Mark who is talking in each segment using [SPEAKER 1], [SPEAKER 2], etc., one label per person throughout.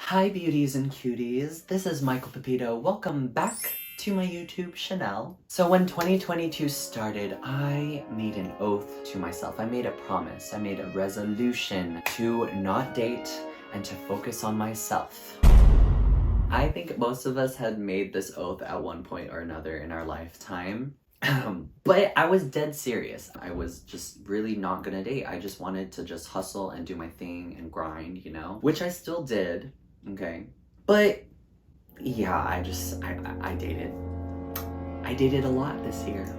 [SPEAKER 1] Hi beauties and cuties, this is Michael Pepito. Welcome back to my YouTube channel. So when 2022 started, I made an oath to myself. I made a promise. I made a resolution to not date and to focus on myself. I think most of us had made this oath at one point or another in our lifetime. But I was dead serious. I was just really not gonna date. I just wanted to just hustle and do my thing and grind, you know? Which I still did, okay? But yeah, I dated. I dated a lot this year.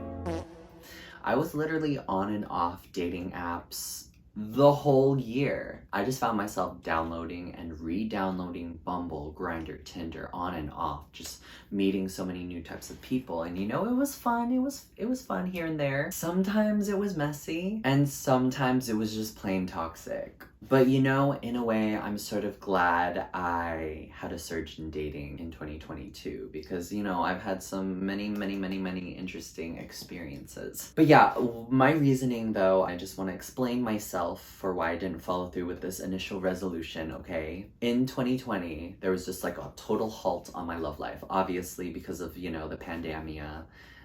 [SPEAKER 1] I was literally on and off dating apps the whole year. I just found myself downloading and re-downloading Bumble, Grindr, Tinder, on and off, just meeting so many new types of people. And you know, it was fun. It was fun here and there. Sometimes it was messy, and sometimes it was just plain toxic. But you know, in a way, I'm sort of glad I had a surge in dating in 2022 because, you know, I've had some many interesting experiences. But yeah, my reasoning though, I just want to explain myself for why I didn't follow through with this initial resolution, okay? In 2020, there was just like a total halt on my love life, obviously because of, you know, the pandemia.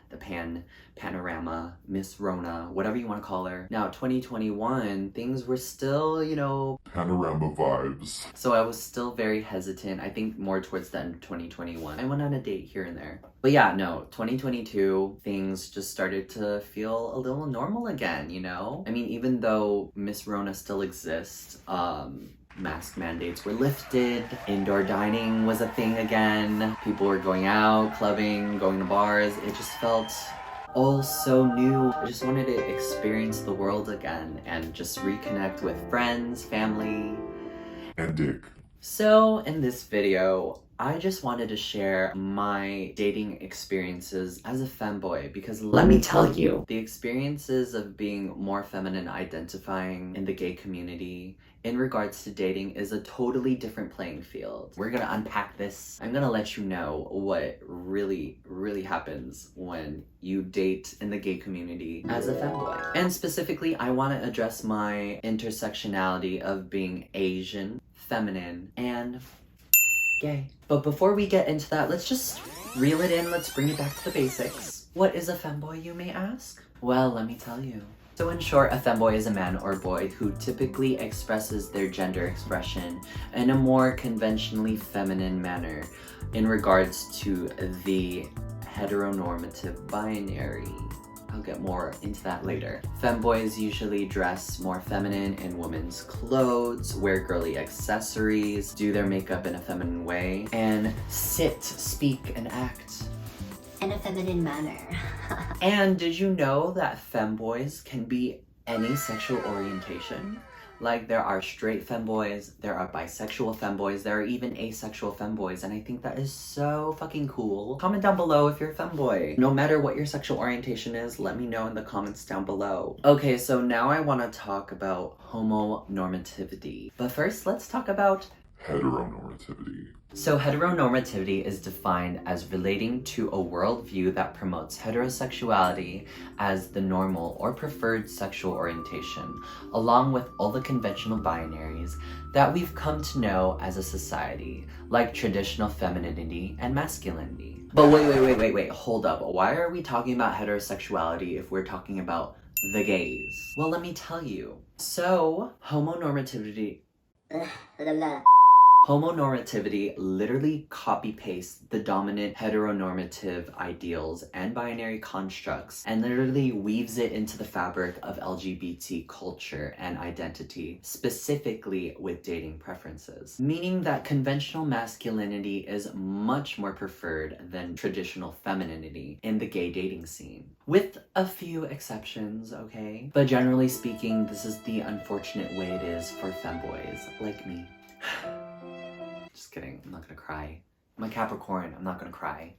[SPEAKER 1] The panorama, Miss Rona, whatever you want to call her. Now, 2021, things were still, you know,
[SPEAKER 2] panorama vibes.
[SPEAKER 1] So I was still very hesitant. I think more towards the end of 2021. I went on a date here and there. But yeah, no, 2022, things just started to feel a little normal again, you know? I mean, even though Miss Rona still exists, mask mandates were lifted, indoor dining was a thing again, people were going out, clubbing, going to bars. It just felt all so new. I just wanted to experience the world again and just reconnect with friends, family,
[SPEAKER 2] and dick.
[SPEAKER 1] So in this video, I just wanted to share my dating experiences as a femboy because let me tell you, the experiences of being more feminine identifying in the gay community in regards to dating is a totally different playing field. We're gonna unpack this. I'm gonna let you know what really happens when you date in the gay community as a femboy. And specifically, I wanna address my intersectionality of being Asian, feminine, and gay. But before we get into that, let's just reel it in. Let's bring it back to the basics. What is a femboy, you may ask? Well, let me tell you. So in short, a femboy is a man or boy who typically expresses their gender expression in a more conventionally feminine manner in regards to the heteronormative binary. I'll get more into that later. Femboys usually dress more feminine in women's clothes, wear girly accessories, do their makeup in a feminine way, and sit, speak, and act
[SPEAKER 3] in a feminine manner.
[SPEAKER 1] And did you know that femboys can be any sexual orientation? Like, there are straight femboys, there are bisexual femboys, there are even asexual femboys, and I think that is so fucking cool. Comment down below if you're a femboy. No matter what your sexual orientation is, let me know in the comments down below. Okay, so now I want to talk about homonormativity. But first, let's talk about
[SPEAKER 2] heteronormativity.
[SPEAKER 1] So heteronormativity is defined as relating to a worldview that promotes heterosexuality as the normal or preferred sexual orientation, along with all the conventional binaries that we've come to know as a society, like traditional femininity and masculinity. But wait, hold up. Why are we talking about heterosexuality if we're talking about the gays? Well, let me tell you. So, Homonormativity literally copy-pastes the dominant heteronormative ideals and binary constructs and literally weaves it into the fabric of LGBT culture and identity, specifically with dating preferences. Meaning that conventional masculinity is much more preferred than traditional femininity in the gay dating scene. With a few exceptions, okay? But generally speaking, this is the unfortunate way it is for femboys like me. Just kidding, I'm not gonna cry. I'm a Capricorn, I'm not gonna cry.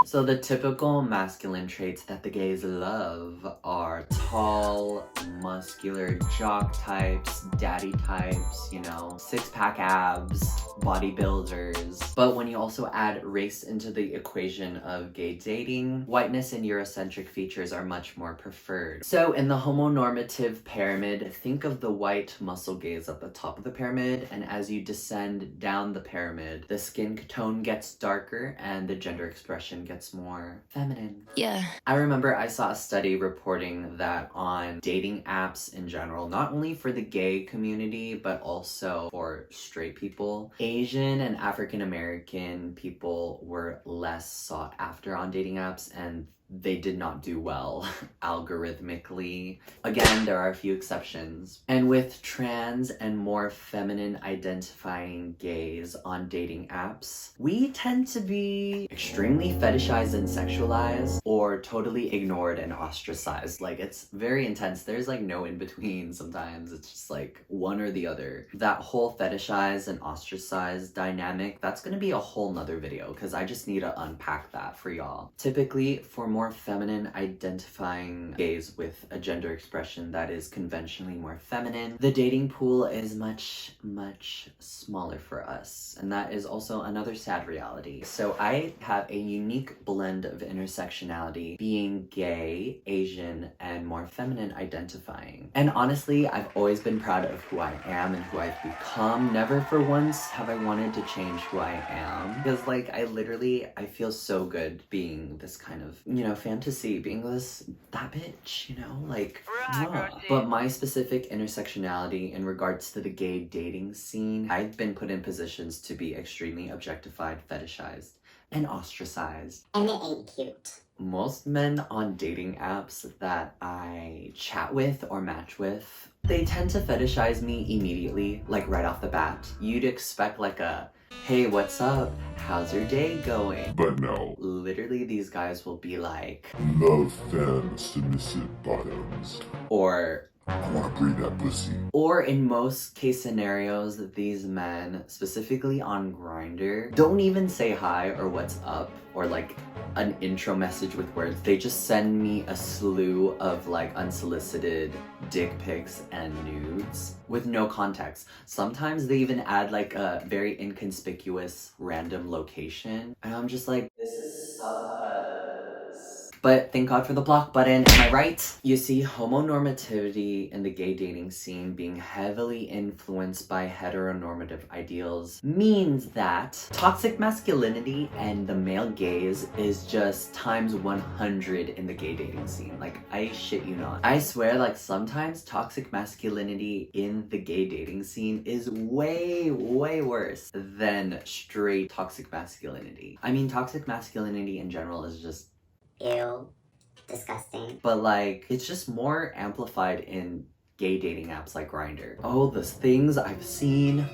[SPEAKER 1] So the typical masculine traits that the gays love are tall, muscular jock types, daddy types, you know, six-pack abs, bodybuilders. But when you also add race into the equation of gay dating, whiteness and Eurocentric features are much more preferred. So in the homonormative pyramid, think of the white muscle gaze at the top of the pyramid, and as you descend down the pyramid, the skin tone gets darker and the gender expression gets more feminine.
[SPEAKER 4] Yeah.
[SPEAKER 1] I remember I saw a study reporting that on dating apps in general, not only for the gay community, but also for straight people, Asian and African American people were less sought after on dating apps, and they did not do well algorithmically. Again, there are a few exceptions. And with trans and more feminine identifying gays on dating apps, we tend to be extremely fetishized and sexualized, or totally ignored and ostracized. Like, it's very intense. There's like no in between sometimes. It's just like one or the other. That whole fetishized and ostracized dynamic, that's gonna be a whole nother video because I just need to unpack that for y'all. Typically, for more feminine identifying gays with a gender expression that is conventionally more feminine, the dating pool is much smaller for us, and that is also another sad reality. So I have a unique blend of intersectionality, being gay, Asian, and more feminine identifying. And honestly, I've always been proud of who I am and who I've become. Never for once have I wanted to change who I am, because like I feel so good being this kind of, you know, fantasy, being that bitch, you know, like, mwah. But my specific intersectionality in regards to the gay dating scene, I've been put in positions to be extremely objectified, fetishized, and ostracized.
[SPEAKER 3] And it ain't cute.
[SPEAKER 1] Most men on dating apps that I chat with or match with, they tend to fetishize me immediately, like right off the bat. You'd expect like a, hey, what's up? How's your day going?
[SPEAKER 2] But no.
[SPEAKER 1] Literally, these guys will be like,
[SPEAKER 2] Love femmes, submissive bottoms.
[SPEAKER 1] or
[SPEAKER 2] I wanna breed that pussy.
[SPEAKER 1] Or in most case scenarios, these men, specifically on Grindr, don't even say hi or what's up or like an intro message with words. They just send me a slew of like unsolicited dick pics and nudes with no context. Sometimes they even add like a very inconspicuous random location, and I'm just like, this is sus. But thank God for the block button, am I right? You see, homonormativity in the gay dating scene being heavily influenced by heteronormative ideals means that toxic masculinity and the male gaze is just times 100 in the gay dating scene. Like, I shit you not. I swear, like, sometimes toxic masculinity in the gay dating scene is way worse than straight toxic masculinity. I mean, toxic masculinity in general is just
[SPEAKER 3] Ew. Disgusting.
[SPEAKER 1] but like, it's just more amplified in gay dating apps like Grindr. Oh, the things I've seen.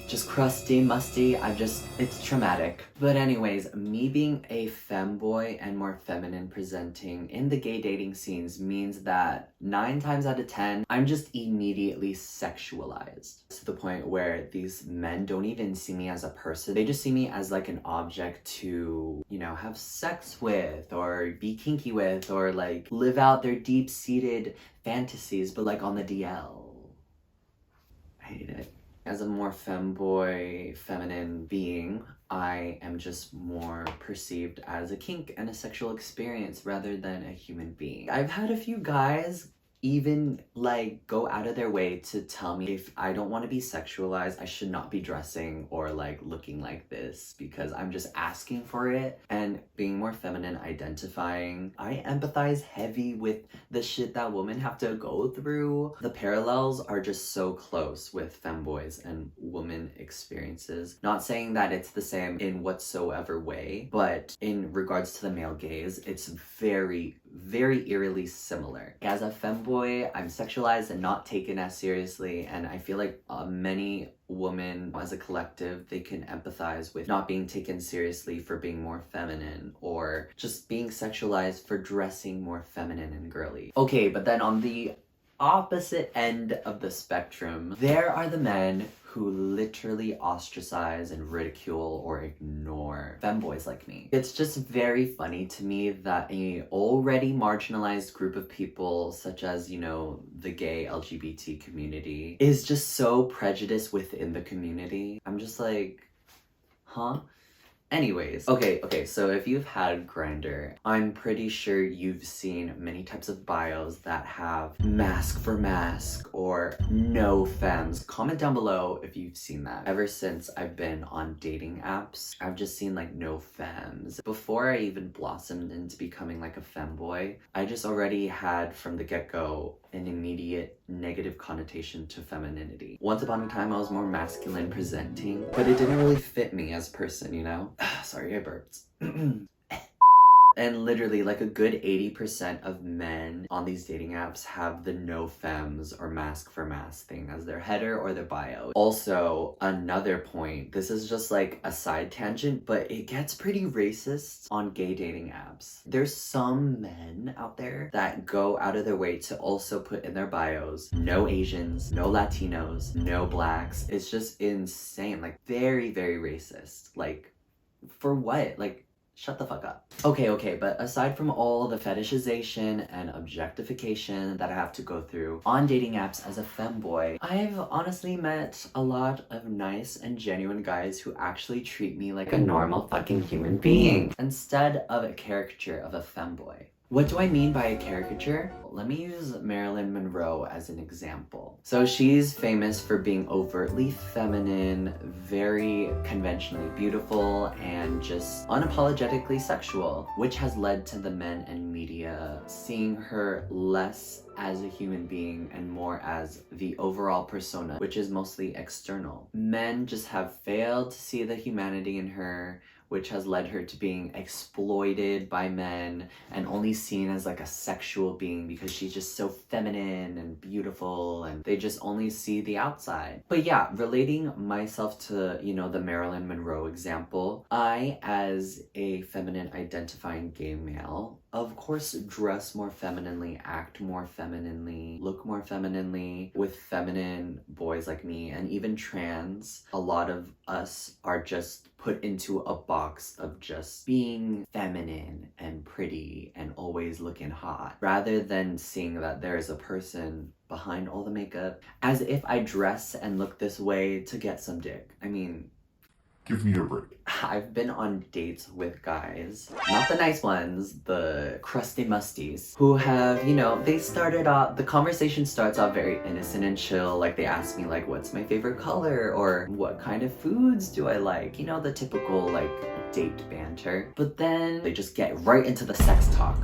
[SPEAKER 1] Just crusty, musty, it's traumatic. But anyways, me being a femboy and more feminine presenting in the gay dating scenes means that 9 times out of 10, I'm just immediately sexualized. To the point where these men don't even see me as a person. They just see me as like an object to, you know, have sex with or be kinky with or like live out their deep-seated fantasies, but like on the DL. I hate it. As a more femboy, feminine being, I am just more perceived as a kink and a sexual experience rather than a human being. I've had a few guys even like go out of their way to tell me if I don't want to be sexualized, I should not be dressing or like looking like this because I'm just asking for it. And being more feminine identifying, I empathize heavy with the shit that women have to go through. The parallels are just so close with femboys and women experiences. Not saying that it's the same in whatsoever way, but in regards to the male gaze, it's very eerily similar. As a femboy, I'm sexualized and not taken as seriously, and I feel like many women as a collective, they can empathize with not being taken seriously for being more feminine or just being sexualized for dressing more feminine and girly. Okay, but then on the opposite end of the spectrum, there are the men who literally ostracize and ridicule or ignore femboys like me. It's just very funny to me that a already marginalized group of people, such as, you know, the gay LGBT community, is just so prejudiced within the community. I'm just like, huh? Anyways, okay, so if you've had Grindr, I'm pretty sure you've seen many types of bios that have mask for mask or no fems. Comment down below if you've seen that. Ever since I've been on dating apps, I've just seen like no fems. Before I even blossomed into becoming like a femboy, I just already had from the get-go an immediate negative connotation to femininity. Once upon a time, I was more masculine presenting, but it didn't really fit me as a person, you know? Sorry, I burped. And literally like a good 80% of men on these dating apps have the no fems or mask for mask thing as their header or their bio. Also, another point, this is just like a side tangent, but it gets pretty racist on gay dating apps. There's some men out there that go out of their way to also put in their bios, no Asians, no Latinos, no blacks. It's just insane, like very, very racist. Like, for what? Like, shut the fuck up. Okay, but aside from all the fetishization and objectification that I have to go through on dating apps as a femboy, I've honestly met a lot of nice and genuine guys who actually treat me like a normal fucking human being instead of a caricature of a femboy. What do I mean by a caricature? Let me use Marilyn Monroe as an example. So she's famous for being overtly feminine, very conventionally beautiful, and just unapologetically sexual, which has led to the men and media seeing her less as a human being and more as the overall persona, which is mostly external. Men just have failed to see the humanity in her, which has led her to being exploited by men and only seen as like a sexual being because she's just so feminine and beautiful and they just only see the outside. But yeah, relating myself to, you know, the Marilyn Monroe example, I, as a feminine identifying gay male, of course dress more femininely, act more femininely, look more femininely with feminine boys like me, and even trans. A lot of us are just put into a box of just being feminine and pretty and always looking hot, rather than seeing that there is a person behind all the makeup, as if I dress and look this way to get some dick. I mean,
[SPEAKER 2] Give me a break.
[SPEAKER 1] I've been on dates with guys, not the nice ones, the crusty musties, who have, you know, they started off, the conversation starts off very innocent and chill, like they ask me like, what's my favorite color, or what kind of foods do I like, you know, the typical like date banter. But then they just get right into the sex talk.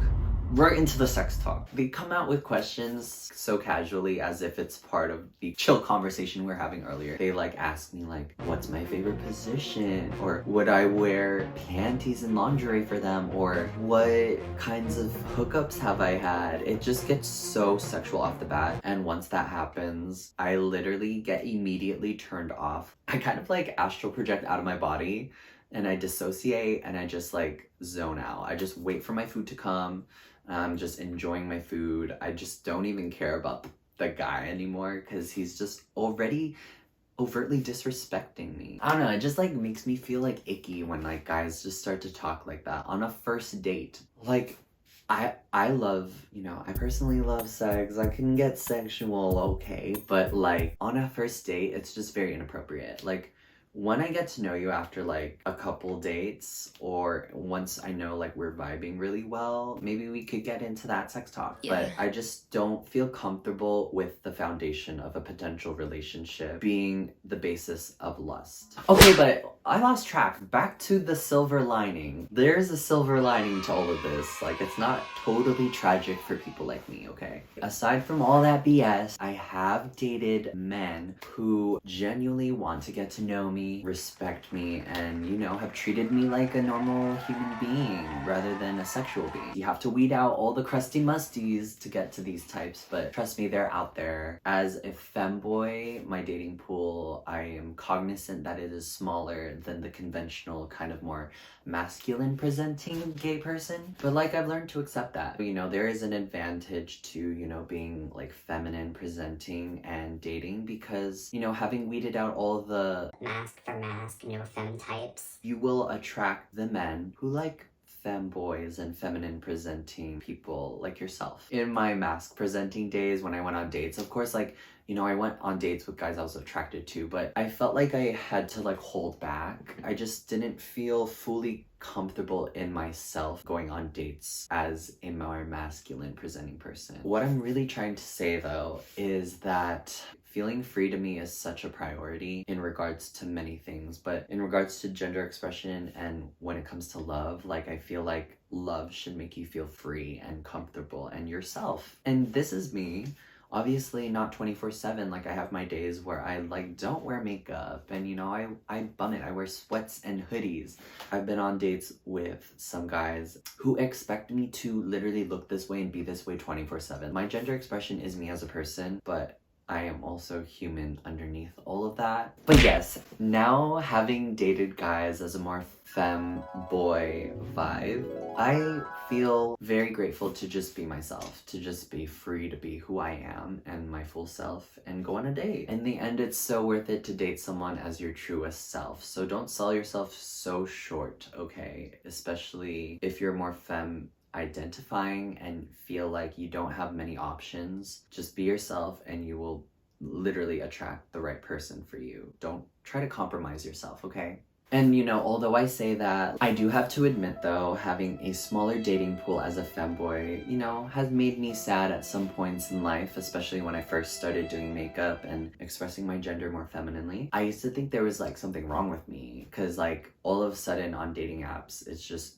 [SPEAKER 1] Right into the sex talk. They come out with questions so casually as if it's part of the chill conversation we were having earlier. They like ask me like, what's my favorite position? Or would I wear panties and lingerie for them? Or what kinds of hookups have I had? It just gets so sexual off the bat. And once that happens, I literally get immediately turned off. I kind of like astral project out of my body and I dissociate and I just like zone out. I just wait for my food to come. I'm just enjoying my food. I just don't even care about the guy anymore because he's just already overtly disrespecting me. I don't know, it just like makes me feel like icky when like guys just start to talk like that on a first date. Like, I love, you know, I personally love sex. I can get sexual, okay, but like on a first date, it's just very inappropriate. Like, when I get to know you after like a couple dates, or once I know like we're vibing really well, maybe we could get into that sex talk. Yeah. But I just don't feel comfortable with the foundation of a potential relationship being the basis of lust. Okay, but I lost track. Back to the silver lining. There's a silver lining to all of this. Like, it's not totally tragic for people like me, okay? Aside from all that BS, I have dated men who genuinely want to get to know me, respect me, and, you know, have treated me like a normal human being rather than a sexual being. You have to weed out all the crusty musties to get to these types, but trust me, they're out there. As a femboy, my dating pool, I am cognizant that it is smaller more than the conventional kind of more masculine presenting gay person. But like, I've learned to accept that. You know, there is an advantage to, you know, being like feminine presenting and dating because, you know, having weeded out all the
[SPEAKER 3] Mask for mask, no fem types.
[SPEAKER 1] you will attract the men who like femboys and feminine presenting people like yourself. In my mask presenting days when I went on dates, of course, like, you know, I went on dates with guys I was attracted to, but I felt like I had to like hold back. I just didn't feel fully comfortable in myself going on dates as a more masculine presenting person. What I'm really trying to say though is that feeling free to me is such a priority in regards to many things, but in regards to gender expression and when it comes to love, like I feel like love should make you feel free and comfortable and yourself. And this is me. Obviously not 24/7, like I have my days where I like don't wear makeup and you know I bum it. I wear sweats and hoodies. I've been on dates with some guys who expect me to literally look this way and be this way 24/7. My gender expression is me as a person, but I am also human underneath all of that. But yes, now having dated guys as a more femboy vibe, I feel very grateful to just be myself, to just be free to be who I am and my full self and go on a date. In the end, it's so worth it to date someone as your truest self. So don't sell yourself so short, okay? Especially if you're more femme identifying and feel like you don't have many options. Just be yourself and you will literally attract the right person for you. Don't try to compromise yourself, okay? And you know, although I say that, I do have to admit though, having a smaller dating pool as a femboy, you know, has made me sad at some points in life, especially when I first started doing makeup and expressing my gender more femininely. I used to think there was like something wrong with me because like all of a sudden on dating apps,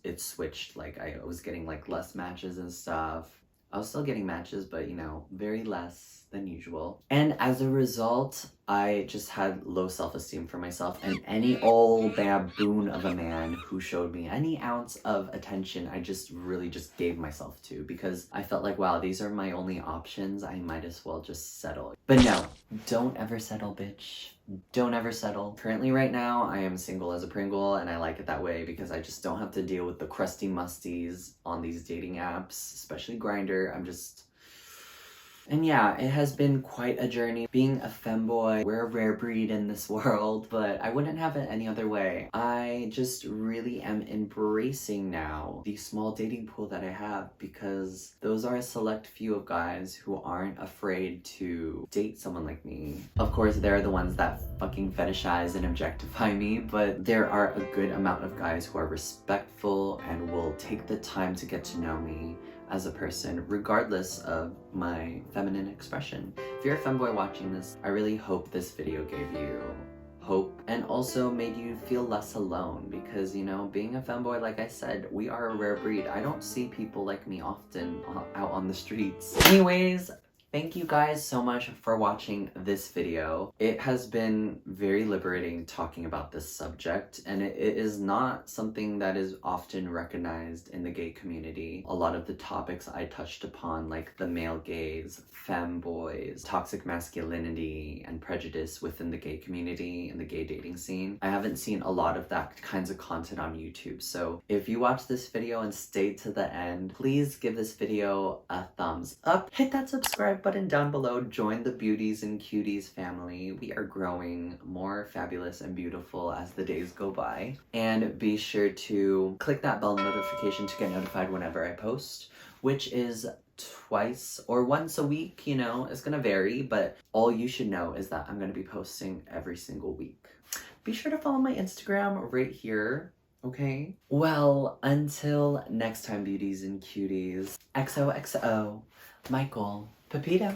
[SPEAKER 1] it switched. Like I was getting like less matches and stuff. I was still getting matches, but you know, very less than usual. And as a result, I just had low self-esteem for myself, and any old baboon of a man who showed me any ounce of attention, I just really just gave myself to because I felt like, wow, these are my only options. I might as well just settle. But no, don't ever settle, bitch. Don't ever settle. Currently right now, I am single as a Pringle and I like it that way because I just don't have to deal with the crusty musties on these dating apps, especially Grindr. And yeah, it has been quite a journey being a femboy. We're a rare breed in this world, but I wouldn't have it any other way. I just really am embracing now the small dating pool that I have because those are a select few of guys who aren't afraid to date someone like me. Of course, they're the ones that fucking fetishize and objectify me, but there are a good amount of guys who are respectful and will take the time to get to know me as a person, regardless of my feminine expression. If you're a femboy watching this, I really hope this video gave you hope and also made you feel less alone because, you know, being a femboy, like I said, we are a rare breed. I don't see people like me often out on the streets. Anyways, thank you guys so much for watching this video. It has been very liberating talking about this subject, and it is not something that is often recognized in the gay community. A lot of the topics I touched upon, like the male gaze, femboys, toxic masculinity, and prejudice within the gay community and the gay dating scene, I haven't seen a lot of that kinds of content on YouTube. So if you watch this video and stay to the end, please give this video a thumbs up, hit that subscribe button down below, join the beauties and cuties family. We are growing more fabulous and beautiful as the days go by. And be sure to click that bell notification to get notified whenever I post, which is twice or once a week, you know, it's gonna vary, but all you should know is that I'm gonna be posting every single week. Be sure to follow my Instagram right here. Okay? Well, until next time, beauties and cuties, XOXO, Michael Pepito.